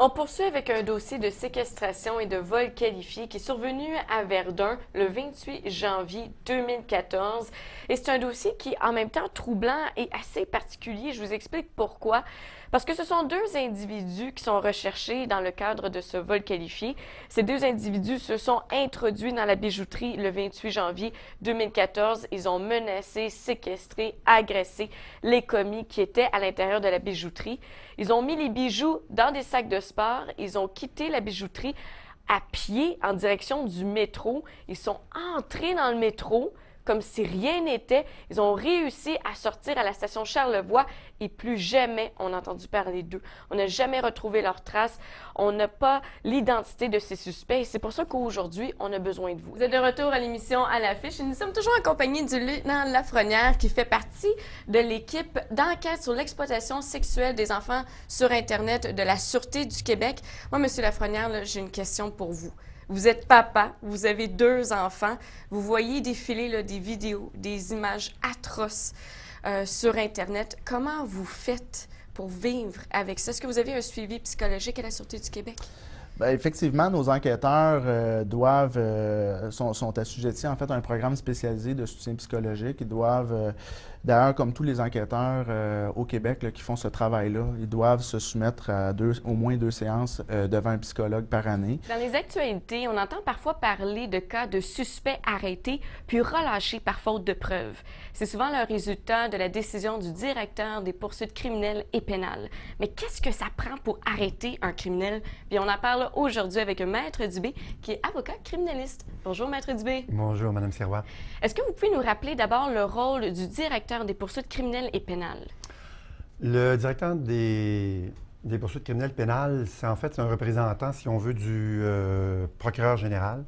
On poursuit avec un dossier de séquestration et de vol qualifié qui est survenu à Verdun le 28 janvier 2014. Et c'est un dossier qui est en même temps troublant et assez particulier. Je vous explique pourquoi. Parce que ce sont deux individus qui sont recherchés dans le cadre de ce vol qualifié. Ces deux individus se sont introduits dans la bijouterie le 28 janvier 2014. Ils ont menacé, séquestré, agressé les commis qui étaient à l'intérieur de la bijouterie. Ils ont mis les bijoux dans des sacs de sport. Ils ont quitté la bijouterie à pied en direction du métro. Ils sont entrés dans le métro comme si rien n'était. Ils ont réussi à sortir à la station Charlevoix et plus jamais on a entendu parler d'eux. On n'a jamais retrouvé leurs traces. On n'a pas l'identité de ces suspects et c'est pour ça qu'aujourd'hui, on a besoin de vous. Vous êtes de retour à l'émission À l'affiche et nous sommes toujours accompagnés du lieutenant Lafrenière qui fait partie de l'équipe d'enquête sur l'exploitation sexuelle des enfants sur Internet de la Sûreté du Québec. Moi, M. Lafrenière, j'ai une question pour vous. Vous êtes papa, vous avez deux enfants, vous voyez défiler là, des vidéos, des images atroces sur Internet. Comment vous faites pour vivre avec ça? Est-ce que vous avez un suivi psychologique à la Sûreté du Québec? Bien, effectivement, nos enquêteurs sont assujettis en fait à un programme spécialisé de soutien psychologique. Ils doivent, d'ailleurs, comme tous les enquêteurs au Québec là, qui font ce travail-là, ils doivent se soumettre à au moins 2 séances devant un psychologue par année. Dans les actualités, on entend parfois parler de cas de suspects arrêtés puis relâchés par faute de preuves. C'est souvent le résultat de la décision du directeur des poursuites criminelles et pénales. Mais qu'est-ce que ça prend pour arrêter un criminel? Puis on en parle aujourd'hui avec Maître Dubé, qui est avocat criminaliste. Bonjour, Maître Dubé. Bonjour, Mme Sirois. Est-ce que vous pouvez nous rappeler d'abord le rôle du directeur des poursuites criminelles et pénales? Le directeur des poursuites criminelles pénales, c'est en fait un représentant, si on veut, du procureur général.